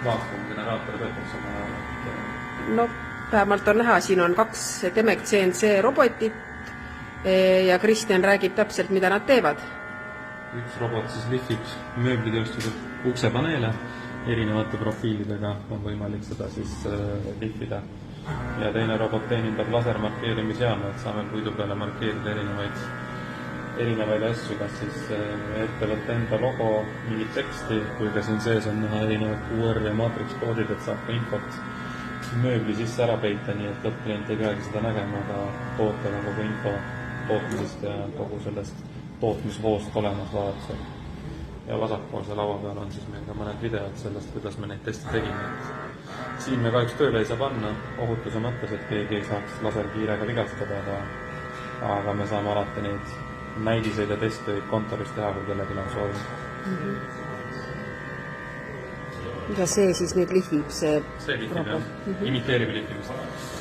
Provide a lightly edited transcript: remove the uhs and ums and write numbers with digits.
vaaksusgeneraator töötab sama ajal. No vähemalt on näha, siin on 2 Demec CNC robotit ja Kristjan räägib täpselt, mida nad teevad. Üks robot siis lihvib mööblitööstuselt uksepaneele, erinevate profiilidega on võimalik seda siis lihvida. Ja teine robot teenindab lasermarkeerimisjaama, et saame puidu peale markeerida erinevaid asju, kas siis ettevõtte enda logo, mingit teksti, kui ka siin sees on näha erinevad QR ja maatriks koodid, et saab ka infot mööbli sisse ära peita, nii et lõppklient ei peagi seda nägema, aga tootega kogu info tootmisest ja kogu sellest tootmishoost olemas vaadatusel. Ja vasakpoolse laua peal on siis meil ka mõned videod sellest, kuidas me neid teste tegime. Siin me kahjuks tööle ei saa panna ohutuse mõttes, et keegi ei saaks laserkiirega vigastada, aga me saame alati neid näidiseid ja teste kontoris teha, kui kellelgi on soovi. Ja see siis nüüd lihvib, see lihvib, jah. Imiteerib lihvimist.